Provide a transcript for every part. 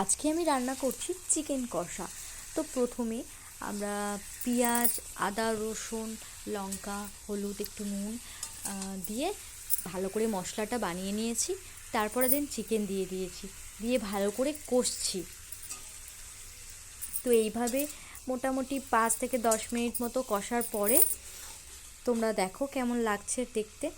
আজকে আমি রান্না করছি চিকেন কষা। তো প্রথমে আমরা পেঁয়াজ, আদা, রসুন, লঙ্কা, হলুদ, একটু নুন দিয়ে ভালো করে মশলাটা বানিয়ে নিয়েছি। তারপরে দেন চিকেন দিয়ে দিয়েছি, দিয়ে ভালো করে কষছি। তো এইভাবে মোটামুটি 5 থেকে 10 মিনিট মতো কষার পরে তোমরা দেখো কেমন লাগছে দেখতে।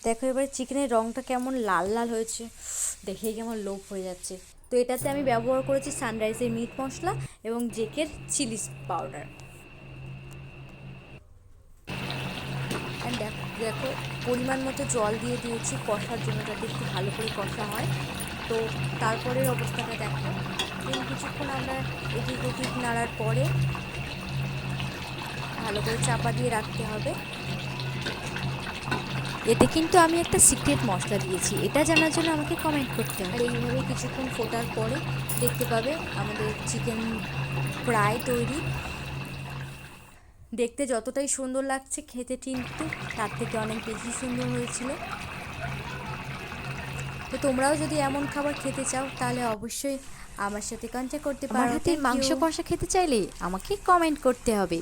দেখো এবার চিকেনের রঙটা কেমন লাল লাল হয়েছে, দেখেই কেমন লোভ হয়ে যাচ্ছে। তো এটাতে আমি ব্যবহার করেছি সানরাইজের মিট মশলা এবং জেকের চিলি পাউডার। অ্যান্ড দেখো দেখো পরিমাণ মতো জল দিয়ে দিয়েছি কষার জন্য, যাতে একটু ভালো করে কষা হয়। তো তারপরের অবস্থাটা দেখো, কিছুক্ষণ আমরা এদিক ওদিক নাড়ার পরে ভালো করে চাপা দিয়ে রাখতে হবে। এতে কিন্তু আমি একটা সিক্রেট মশলা দিয়েছি, এটা জানার জন্য আমাকে কমেন্ট করতে হবে। আর এইভাবে কিছুক্ষণ ফোটার পরে দেখতে পাবে আমাদের চিকেন প্রায় তৈরি। দেখতে যতটাই সুন্দর লাগছে, খেতে কিন্তু তার থেকে অনেক বেশি সুন্দর হয়েছিল। তো তোমরাও যদি এমন খাবার খেতে চাও তাহলে অবশ্যই আমার সাথে কন্ট্যাক্ট করতে পারো। আমার হাতের মাংস কষা খেতে চাইলে আমাকে কমেন্ট করতে হবে।